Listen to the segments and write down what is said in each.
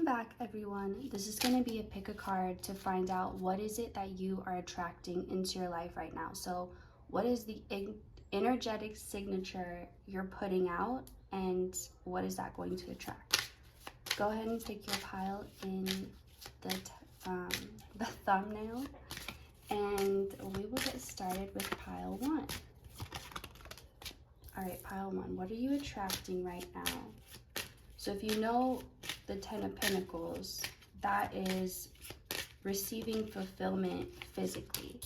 back, everyone. This is going to be a pick a card to find out what is it that you are attracting into your life right now. So what is the energetic signature you're putting out, and what is that going to attract? Go ahead and pick your pile in the thumbnail, and we will get started with pile 1. All right, pile 1, what are you attracting right now? So if you know the 10 of Pentacles, that is receiving fulfillment physically.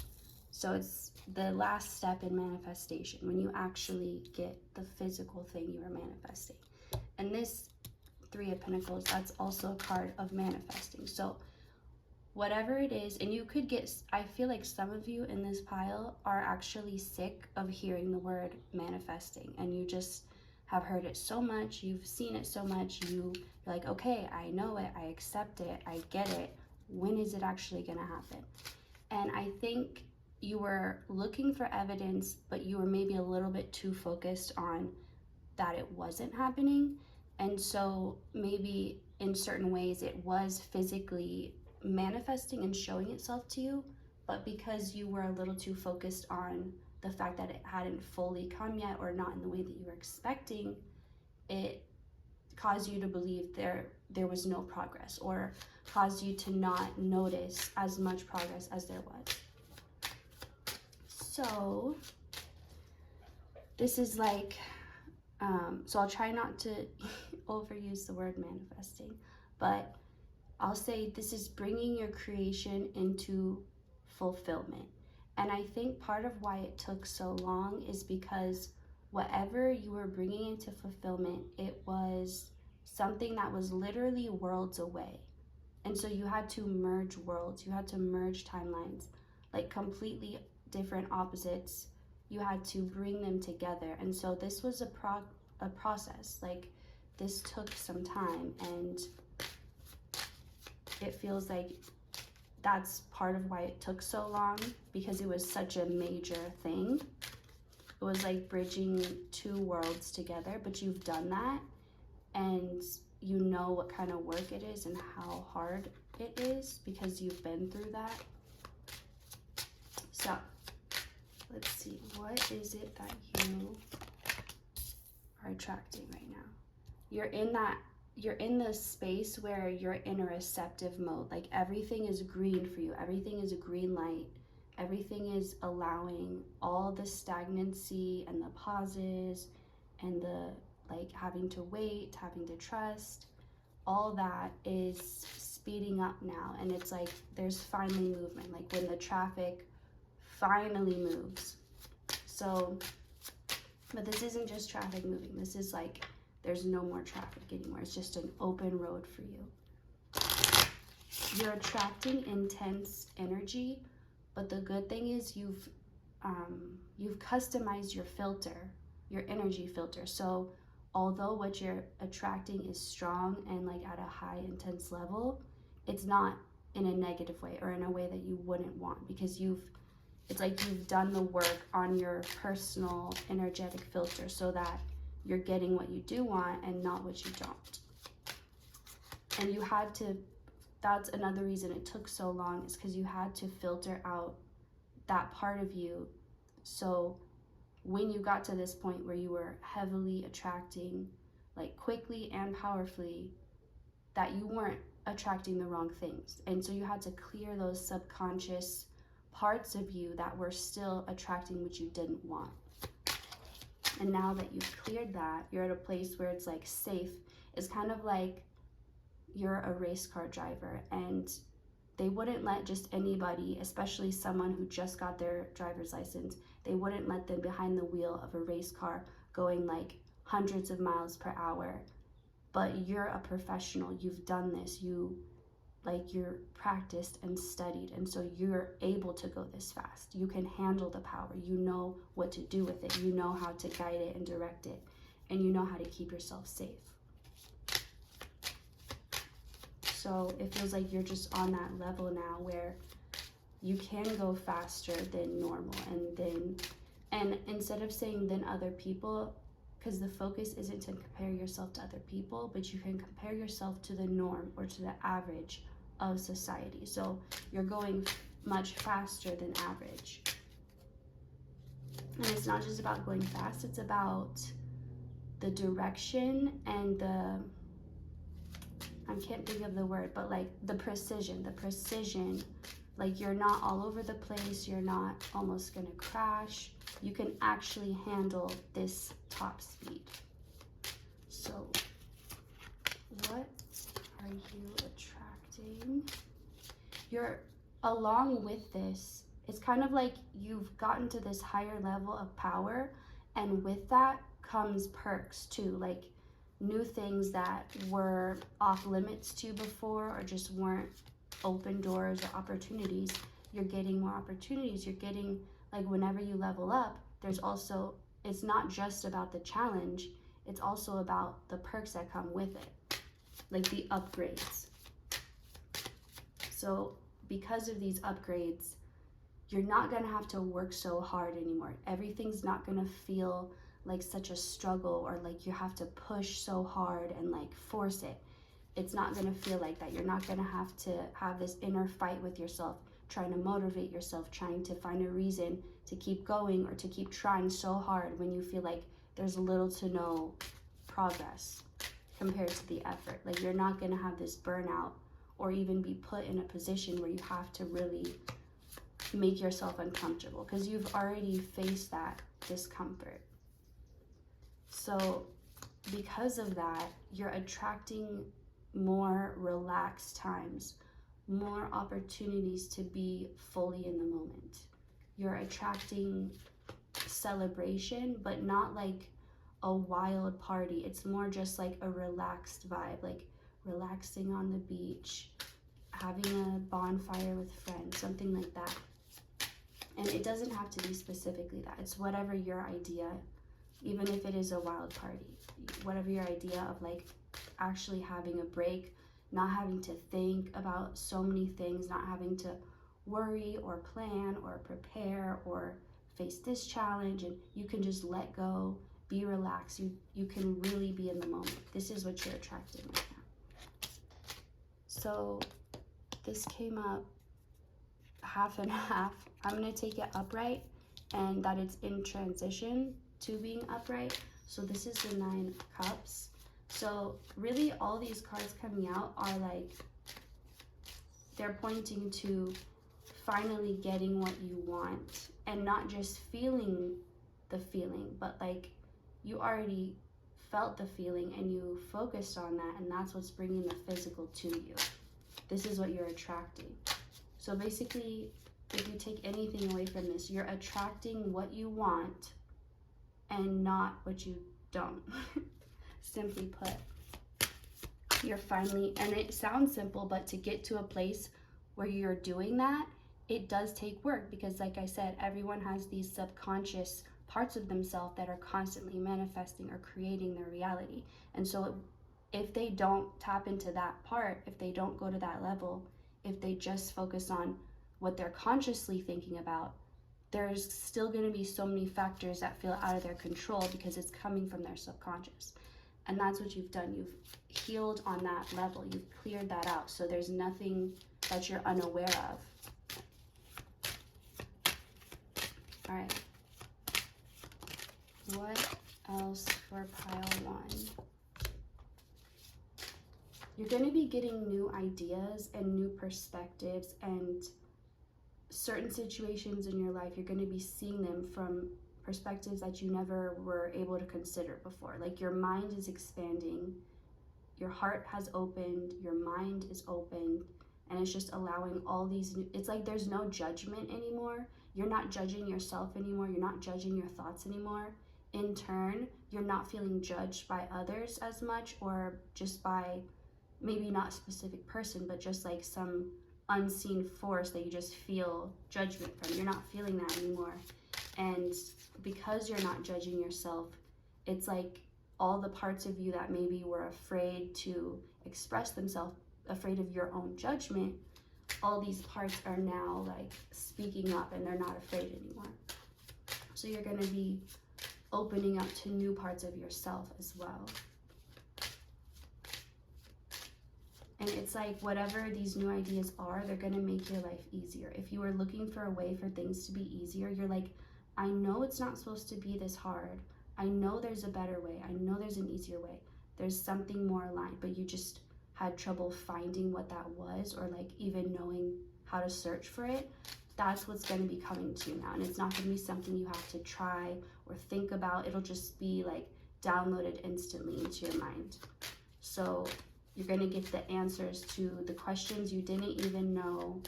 So it's the last step in manifestation, when you actually get the physical thing you are manifesting. And this 3 of Pentacles, that's also a card of manifesting. So whatever it is, and you could get, I feel like some of you in this pile are actually sick of hearing the word manifesting, and you just have heard it so much, you've seen it so much, you're like, okay, I know it, I accept it, I get it. When is it actually gonna happen? And I think you were looking for evidence, but you were maybe a little bit too focused on that it wasn't happening. And so maybe in certain ways it was physically manifesting and showing itself to you, but because you were a little too focused on the fact that it hadn't fully come yet, or not in the way that you were expecting, it caused you to believe there was no progress, or caused you to not notice as much progress as there was. So this is like, so I'll try not to overuse the word manifesting, but I'll say this is bringing your creation into fulfillment. And I think part of why it took so long is because whatever you were bringing into fulfillment, it was something that was literally worlds away. And so you had to merge worlds, you had to merge timelines, like completely different opposites. You had to bring them together. And so this was a process. Like, this took some time, and it feels like that's part of why it took so long, because it was such a major thing. It was like bridging 2 worlds together, but you've done that, and you know what kind of work it is and how hard it is because you've been through that. So let's see, what is it that you are attracting right now? You're in this space where you're in a receptive mode. Like, everything is green for you. Everything is a green light. Everything is allowing all the stagnancy and the pauses and the like having to wait, having to trust. All that is speeding up now. And it's like there's finally movement, like when the traffic finally moves. So, but this isn't just traffic moving. This is like, there's no more traffic anymore. It's just an open road for you. You're attracting intense energy, but the good thing is you've customized your filter, your energy filter. So although what you're attracting is strong and like at a high intense level, it's not in a negative way or in a way that you wouldn't want, because it's like you've done the work on your personal energetic filter so that you're getting what you do want and not what you don't. And you had to, that's another reason it took so long, is because you had to filter out that part of you. So when you got to this point where you were heavily attracting, like quickly and powerfully, that you weren't attracting the wrong things. And so you had to clear those subconscious parts of you that were still attracting what you didn't want. And now that you've cleared that, you're at a place where it's like safe. It's kind of like you're a race car driver, and they wouldn't let just anybody, especially someone who just got their driver's license, they wouldn't let them behind the wheel of a race car going like hundreds of miles per hour. But you're a professional, you've done this, you're practiced and studied, and so you're able to go this fast. You can handle the power, you know what to do with it, you know how to guide it and direct it, and you know how to keep yourself safe. So it feels like you're just on that level now where you can go faster than normal, and instead of saying than other people, because the focus isn't to compare yourself to other people, but you can compare yourself to the norm or to the average of society. So you're going much faster than average. And it's not just about going fast, it's about the direction and I can't think of the word, but like the precision, like you're not all over the place, you're not almost gonna crash. You can actually handle this top speed. So what are you attracting? You're, along with this, it's kind of like you've gotten to this higher level of power, and with that comes perks too, like new things that were off limits to you before, or just weren't open doors or opportunities. You're getting more opportunities. You're getting, like, whenever you level up, there's also, it's not just about the challenge, it's also about the perks that come with it, like the upgrades. So because of these upgrades, you're not gonna have to work so hard anymore. Everything's not gonna feel like such a struggle, or like you have to push so hard and like force it. It's not gonna feel like that. You're not gonna have to have this inner fight with yourself, trying to motivate yourself, trying to find a reason to keep going or to keep trying so hard when you feel like there's little to no progress compared to the effort. Like, you're not gonna have this burnout or even be put in a position where you have to really make yourself uncomfortable, because you've already faced that discomfort. So because of that, you're attracting more relaxed times, more opportunities to be fully in the moment. You're attracting celebration, but not like a wild party. It's more just like a relaxed vibe, like relaxing on the beach, having a bonfire with friends, something like that. And it doesn't have to be specifically that. It's whatever your idea, even if it is a wild party, whatever your idea of like actually having a break, not having to think about so many things, not having to worry or plan or prepare or face this challenge, and you can just let go, be relaxed. You can really be in the moment. This is what you're attracting right now. So this came up half and half. I'm going to take it upright, and that it's in transition to being upright. So this is the 9 of Cups. So really all these cards coming out are like, they're pointing to finally getting what you want, and not just feeling the feeling, but like you already felt the feeling and you focused on that, and that's what's bringing the physical to you. This is what you're attracting. So basically, if you take anything away from this, you're attracting what you want and not what you don't. Simply put, you're finally, and it sounds simple, but to get to a place where you're doing that, it does take work, because like I said, everyone has these subconscious parts of themselves that are constantly manifesting or creating their reality. And so if they don't tap into that part, if they don't go to that level, if they just focus on what they're consciously thinking about, there's still going to be so many factors that feel out of their control because it's coming from their subconscious. And that's what you've done. You've healed on that level. You've cleared that out. So there's nothing that you're unaware of. All right. What else for pile 1? You're going to be getting new ideas and new perspectives, and certain situations in your life, you're going to be seeing them from perspectives that you never were able to consider before. Like, your mind is expanding, your heart has opened, your mind is opened, and it's just allowing all these new, it's like there's no judgment anymore. You're not judging yourself anymore. You're not judging your thoughts anymore. In turn, you're not feeling judged by others as much, or just by maybe not a specific person, but just like some unseen force that you just feel judgment from. You're not feeling that anymore. And because you're not judging yourself, it's like all the parts of you that maybe were afraid to express themselves, afraid of your own judgment, all these parts are now like speaking up, and they're not afraid anymore. So you're going to be opening up to new parts of yourself as well. And it's like whatever these new ideas are, they're going to make your life easier. If you were looking for a way for things to be easier, you're like, I know it's not supposed to be this hard. I know there's a better way. I know there's an easier way. There's something more aligned, but you just had trouble finding what that was, or like even knowing how to search for it. That's what's going to be coming to you now. And it's not going to be something you have to try or think about. It'll just be like downloaded instantly into your mind. So you're going to get the answers to the questions you didn't even know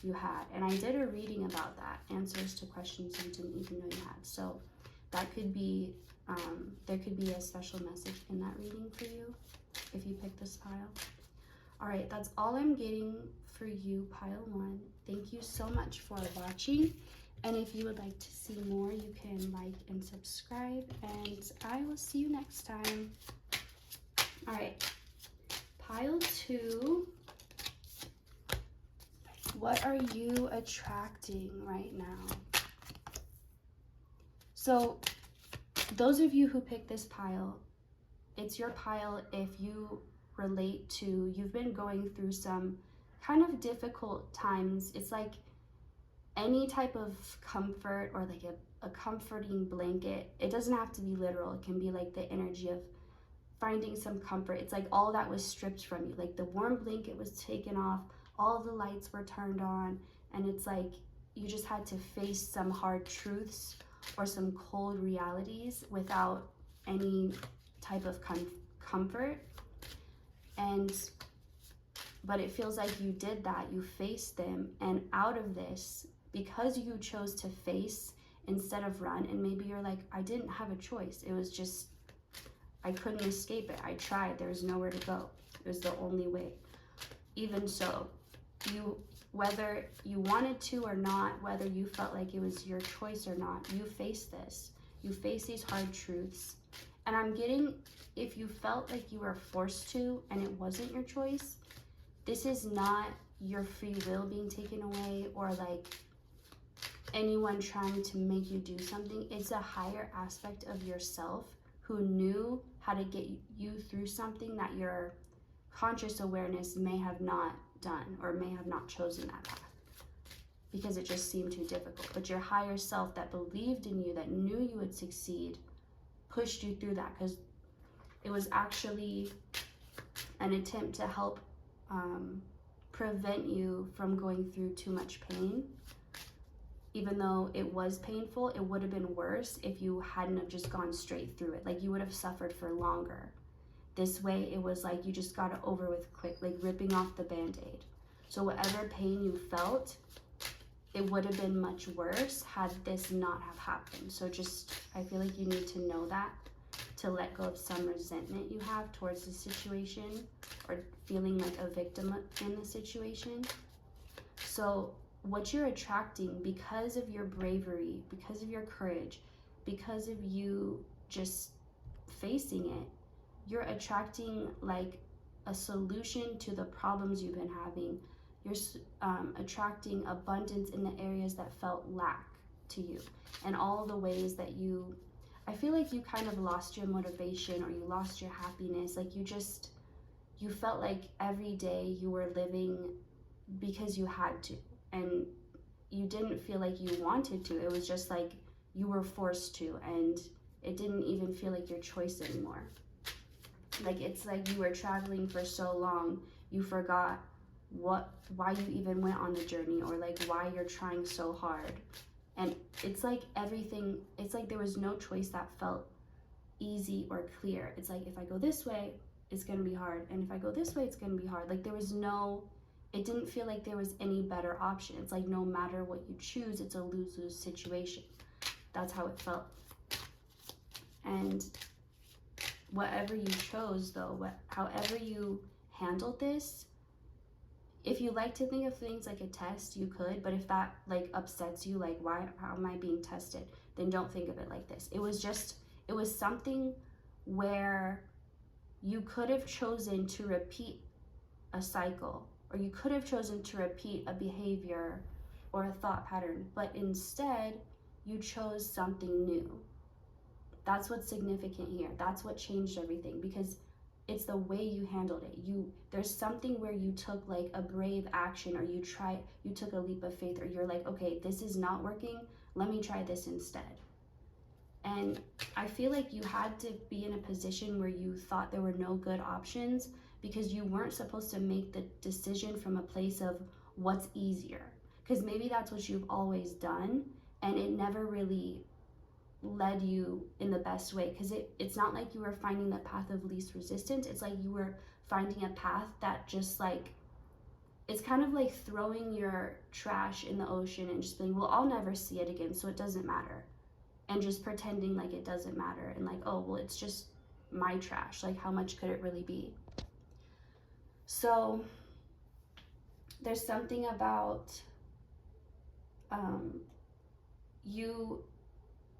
you had. And I did a reading about that, answers to questions you didn't even know you had. So that could be, there could be a special message in that reading for you if you pick this pile. All right, that's all I'm getting for you, pile 1. Thank you so much for watching. And if you would like to see more, you can like and subscribe. And I will see you next time. All right. Pile 2, what are you attracting right now? So those of you who pick this pile, it's your pile if you relate to, you've been going through some kind of difficult times. It's like any type of comfort or like a comforting blanket. It doesn't have to be literal. It can be like the energy of finding some comfort. It's like all that was stripped from you. Like the warm blanket was taken off, all the lights were turned on, and it's like you just had to face some hard truths or some cold realities without any type of comfort. But it feels like you did that, you faced them, and out of this, because you chose to face instead of run, and maybe you're like, I didn't have a choice. It was just, I couldn't escape it. I tried. There was nowhere to go. It was the only way. Even so, whether you wanted to or not, whether you felt like it was your choice or not, you faced this. You faced these hard truths. And I'm getting, if you felt like you were forced to and it wasn't your choice, this is not your free will being taken away or like anyone trying to make you do something. It's a higher aspect of yourself who knew how to get you through something that your conscious awareness may have not done or may have not chosen that path because it just seemed too difficult. But your higher self that believed in you, that knew you would succeed, pushed you through that because it was actually an attempt to help prevent you from going through too much pain. Even though it was painful, it would have been worse if you hadn't have just gone straight through it. Like you would have suffered for longer. This way, it was like you just got it over with quick, like ripping off the Band-Aid. So whatever pain you felt, it would have been much worse had this not have happened. So just, I feel like you need to know that, to let go of some resentment you have towards the situation or feeling like a victim in the situation. So what you're attracting, because of your bravery, because of your courage, because of you just facing it, you're attracting like a solution to the problems you've been having. You're attracting abundance in the areas that felt lack to you, and all the ways that I feel like you kind of lost your motivation or you lost your happiness. Like you felt like every day you were living because you had to, and you didn't feel like you wanted to. It was just like you were forced to, and it didn't even feel like your choice anymore. Like it's like you were traveling for so long, you forgot why you even went on the journey, or like why you're trying so hard. And it's like everything, it's like there was no choice that felt easy or clear. It's like if I go this way, it's gonna be hard, and if I go this way, it's gonna be hard. Like there was it didn't feel like there was any better option. It's like no matter what you choose, it's a lose-lose situation. That's how it felt. And whatever you chose though, however you handled this, if you like to think of things like a test, you could, but if that like upsets you, like how am I being tested, then don't think of it like this. It was something where you could have chosen to repeat a cycle, or you could have chosen to repeat a behavior or a thought pattern, but instead you chose something new. That's what's significant here. That's what changed everything, because it's the way you handled it. There's something where you took like a brave action, or you took a leap of faith, or you're like, okay, this is not working, let me try this instead. And I feel like you had to be in a position where you thought there were no good options, because you weren't supposed to make the decision from a place of what's easier, because maybe that's what you've always done, and it never really led you in the best way, because it's not like you were finding the path of least resistance. It's like you were finding a path that just like, it's kind of like throwing your trash in the ocean and just being, well, I'll never see it again, so it doesn't matter, and just pretending like it doesn't matter, and like, oh well, it's just my trash, like how much could it really be? So there's something about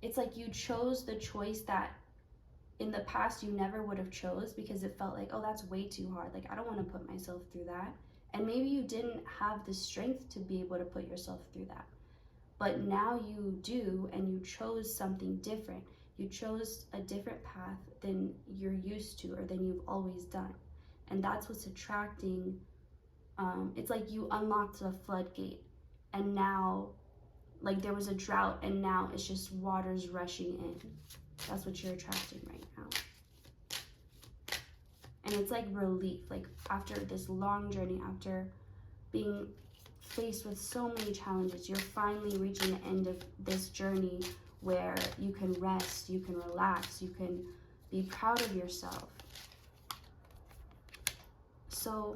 it's like you chose the choice that in the past you never would have chose, because it felt like, oh, that's way too hard, like I don't want to put myself through that. And maybe you didn't have the strength to be able to put yourself through that, but now you do, and you chose something different. You chose a different path than you're used to, or than you've always done, and that's what's attracting. It's like you unlocked the floodgate, and now, like there was a drought, and now it's just water's rushing in. That's what you're attracting right now. And it's like relief, like after this long journey, after being faced with so many challenges, you're finally reaching the end of this journey where you can rest, you can relax, you can be proud of yourself. So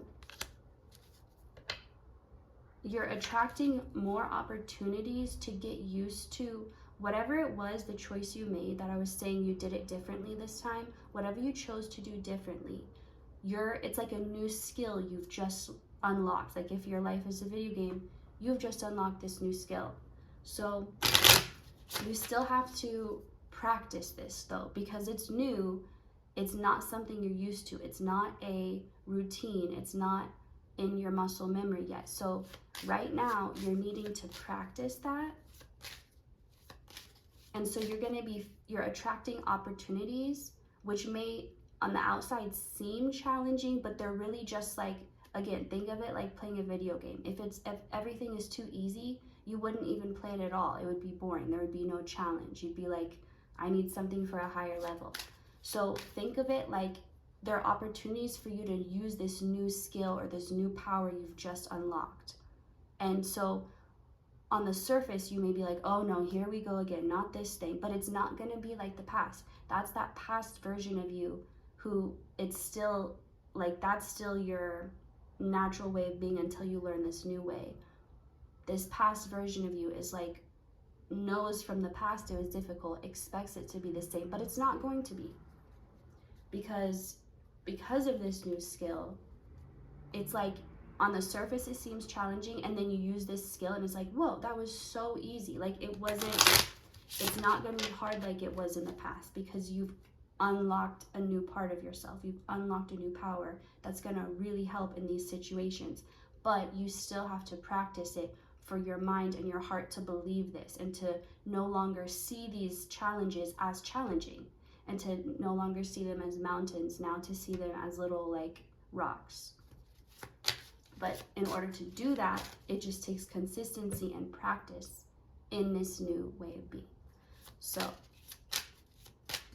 you're attracting more opportunities to get used to whatever it was, the choice you made, that I was saying you did it differently this time. Whatever you chose to do differently, it's like a new skill you've just unlocked. Like if your life is a video game, you've just unlocked this new skill. So you still have to practice this though, because it's new. It's not something you're used to. It's not a routine. It's not in your muscle memory yet. So right now you're needing to practice that. And so you're attracting opportunities which may on the outside seem challenging, but they're really just like, again, think of it like playing a video game. If everything is too easy, you wouldn't even play it at all. It would be boring. There would be no challenge. You'd be like, I need something for a higher level. So think of it like there are opportunities for you to use this new skill or this new power you've just unlocked. And so on the surface, you may be like, oh no, here we go again, not this thing. But it's not going to be like the past. That's that past version of you who it's still like, that's still your natural way of being until you learn this new way. This past version of you is like, knows from the past it was difficult, expects it to be the same, but it's not going to be. Because of this new skill, it's like on the surface it seems challenging, and then you use this skill and it's like, whoa, that was so easy. Like it's not going to be hard like it was in the past, because you've unlocked a new part of yourself. You've unlocked a new power that's going to really help in these situations. But you still have to practice it for your mind and your heart to believe this, and to no longer see these challenges as challenging, and to no longer see them as mountains, now to see them as little like rocks. But in order to do that, it just takes consistency and practice in this new way of being. So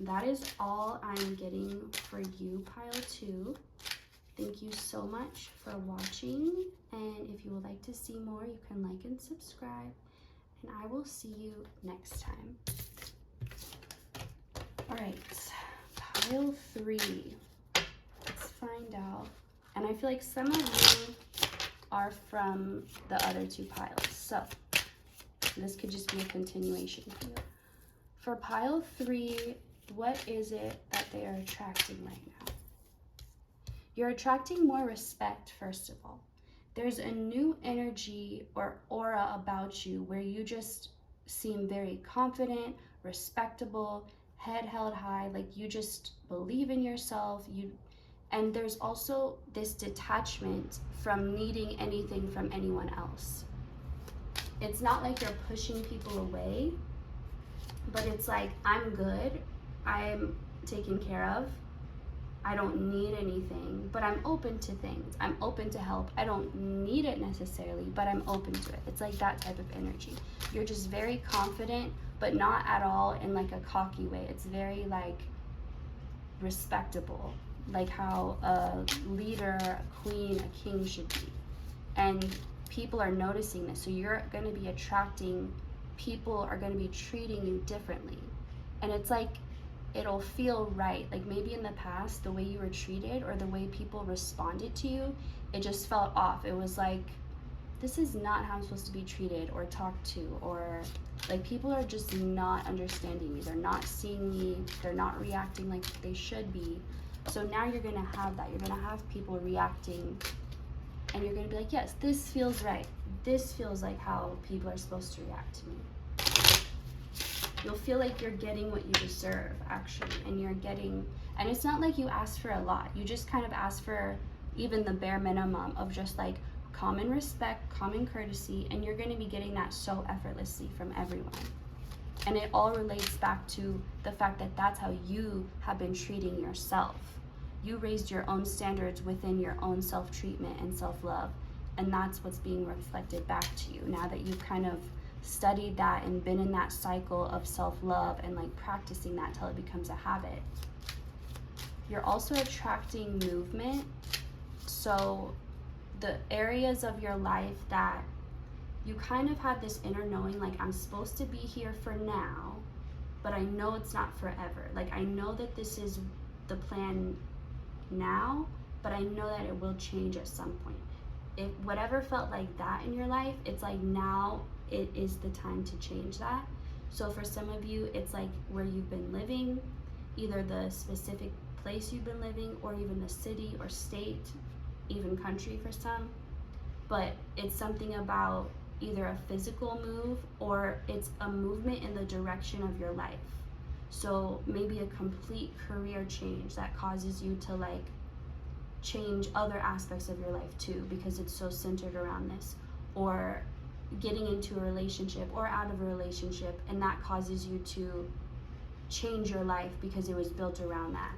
that is all I'm getting for you, pile 2. Thank you so much for watching, and if you would like to see more, you can like and subscribe, and I will see you next time. All right, pile 3. Let's find out. And I feel like some of you are from the other 2 piles, so this could just be a continuation for you. For pile 3, what is it that they are attracting right now? You're attracting more respect, first of all. There's a new energy or aura about you where you just seem very confident, respectable, head held high, like you just believe in yourself. And there's also this detachment from needing anything from anyone else. It's not like you're pushing people away, but it's like, I'm good. I'm taken care of. I don't need anything, but I'm open to things. I'm open to help. I don't need it necessarily, but I'm open to it. It's like that type of energy. You're just very confident, but not at all in like a cocky way. It's very like respectable, like how a leader, a queen, a king should be. And people are noticing this. So you're going to be attracting, people are going to be treating you differently. And it's like, it'll feel right. Like maybe in the past, the way you were treated or the way people responded to you, it just felt off. It was like, this is not how I'm supposed to be treated or talked to, or like people are just not understanding me. They're not seeing me. They're not reacting like they should be. So now you're going to have that. You're going to have people reacting, and you're going to be like, yes, this feels right. This feels like how people are supposed to react to me. You'll feel like you're getting what you deserve, actually, and you're getting, and it's not like you ask for a lot. You just kind of ask for even the bare minimum of just like common respect, common courtesy, and you're going to be getting that so effortlessly from everyone. And it all relates back to the fact that that's how you have been treating yourself. You raised your own standards within your own self-treatment and self-love, and that's what's being reflected back to you now that you've kind of studied that and been in that cycle of self-love and like practicing that till it becomes a habit. You're also attracting movement. So the areas of your life that you kind of have this inner knowing, like I'm supposed to be here for now, but I know it's not forever. Like I know that this is the plan now, but I know that it will change at some point. If whatever felt like that in your life, it's like now it is the time to change that. So for some of you, it's like where you've been living, either the specific place you've been living, or even the city or state, even country for some. But it's something about either a physical move or it's a movement in the direction of your life. So maybe a complete career change that causes you to like change other aspects of your life too, because it's so centered around this, or getting into a relationship or out of a relationship, and that causes you to change your life because it was built around that.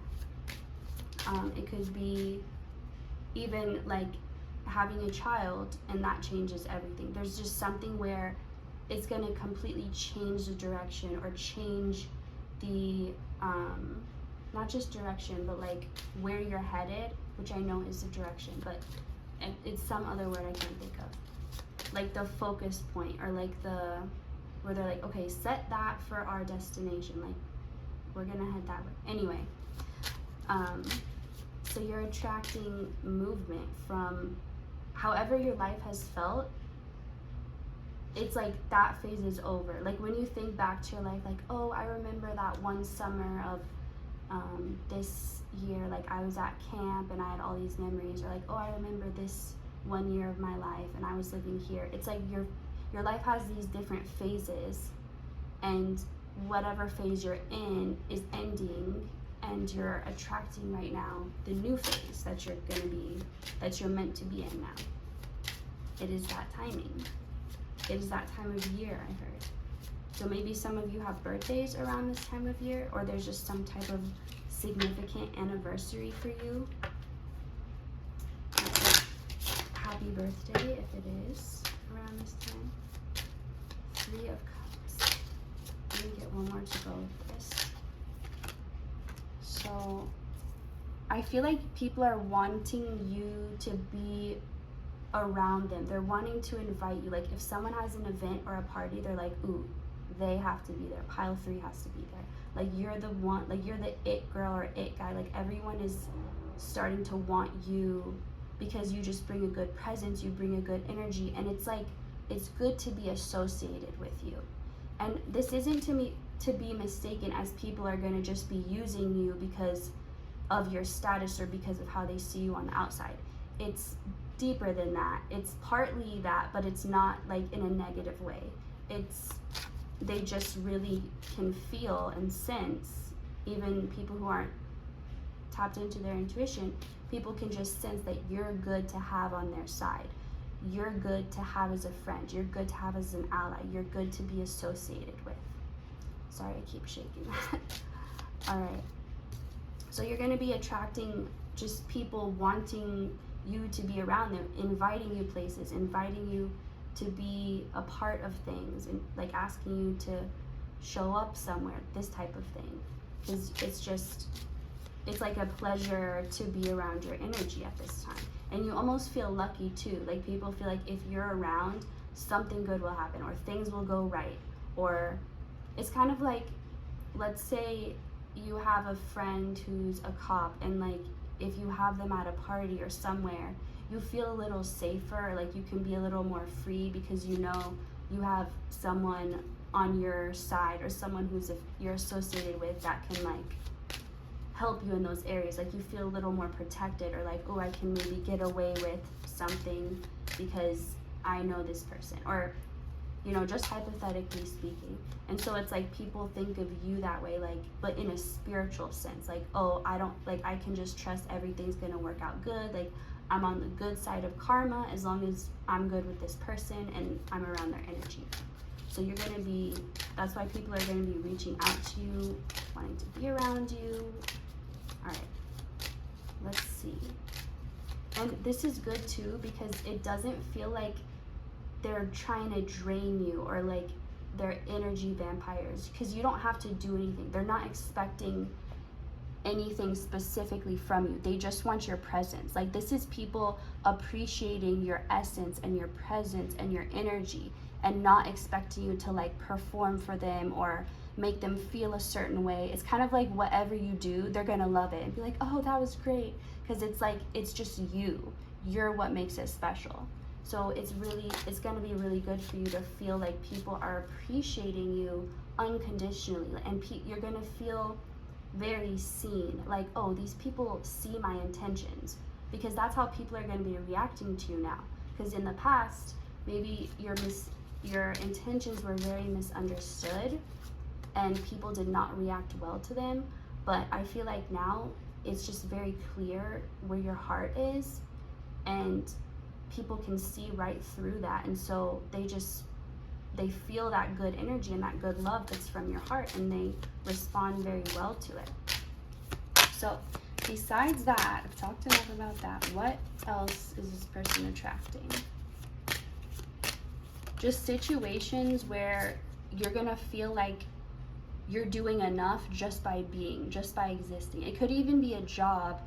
It could be even like having a child, and that changes everything. There's just something where it's going to completely change the direction, or change the not just direction, but like where you're headed, which I know is the direction, but it's some other word I can't think of. Like the focus point, or like the, where they're like, okay, set that for our destination. Like we're gonna head that way. Anyway, so you're attracting movement from however your life has felt. It's like that phase is over. Like when you think back to your life, like, oh, I remember that one summer of this year, like I was at camp and I had all these memories, or like, oh, I remember this one year of my life and I was living here. It's like your life has these different phases, and whatever phase you're in is ending, and you're attracting right now the new phase that you're meant to be in now. It is that timing. It is that time of year, I heard. So maybe some of you have birthdays around this time of year, or there's just some type of significant anniversary for you. Happy birthday if it is around this time. 3 of Cups. Let me get one more to go with this. So I feel like people are wanting you to be around them. They're wanting to invite you. Like if someone has an event or a party, they're like, ooh, they have to be there. Pile 3 has to be there. Like you're the one, like you're the it girl or it guy. Like everyone is starting to want you because you just bring a good presence, you bring a good energy, and it's like, it's good to be associated with you. And this isn't to be mistaken as people are going to just be using you because of your status or because of how they see you on the outside. It's deeper than that. It's partly that, but it's not like in a negative way. It's, they just really can feel and sense, even people who aren't tapped into their intuition, people can just sense that you're good to have on their side. You're good to have as a friend. You're good to have as an ally. You're good to be associated with. Sorry, I keep shaking that. All right. So you're going to be attracting just people wanting you to be around them, inviting you places, inviting you to be a part of things, and like asking you to show up somewhere, this type of thing. It's like a pleasure to be around your energy at this time. And you almost feel lucky too. Like people feel like if you're around, something good will happen, or things will go right. Or it's kind of like, let's say you have a friend who's a cop, and like if you have them at a party or somewhere, you feel a little safer, like you can be a little more free because you know you have someone on your side, or someone you're associated with that can like help you in those areas. Like you feel a little more protected, or like, oh, I can maybe get away with something because I know this person, or you know, just hypothetically speaking. And so it's like people think of you that way, like, but in a spiritual sense, like, oh, I can just trust everything's gonna work out good, like I'm on the good side of karma as long as I'm good with this person and I'm around their energy. So that's why people are gonna be reaching out to you, wanting to be around you. All right, let's see. And this is good too, because it doesn't feel like they're trying to drain you, or like they're energy vampires, because you don't have to do anything. They're not expecting anything specifically from you. They just want your presence. Like this is people appreciating your essence and your presence and your energy, and not expecting you to like perform for them or make them feel a certain way. It's kind of like whatever you do, they're gonna love it and be like, oh, that was great, because it's like, it's just you're what makes it special. So it's gonna be really good for you to feel like people are appreciating you unconditionally, and you're gonna feel very seen, like, oh, these people see my intentions, because that's how people are gonna be reacting to you now. Because in the past, maybe your intentions were very misunderstood and people did not react well to them. But I feel like now it's just very clear where your heart is, and people can see right through that, and so they feel that good energy and that good love that's from your heart, and they respond very well to it. So besides that, I've talked enough about that. What else is this person attracting? Just situations where you're gonna feel like you're doing enough just by existing. It could even be a job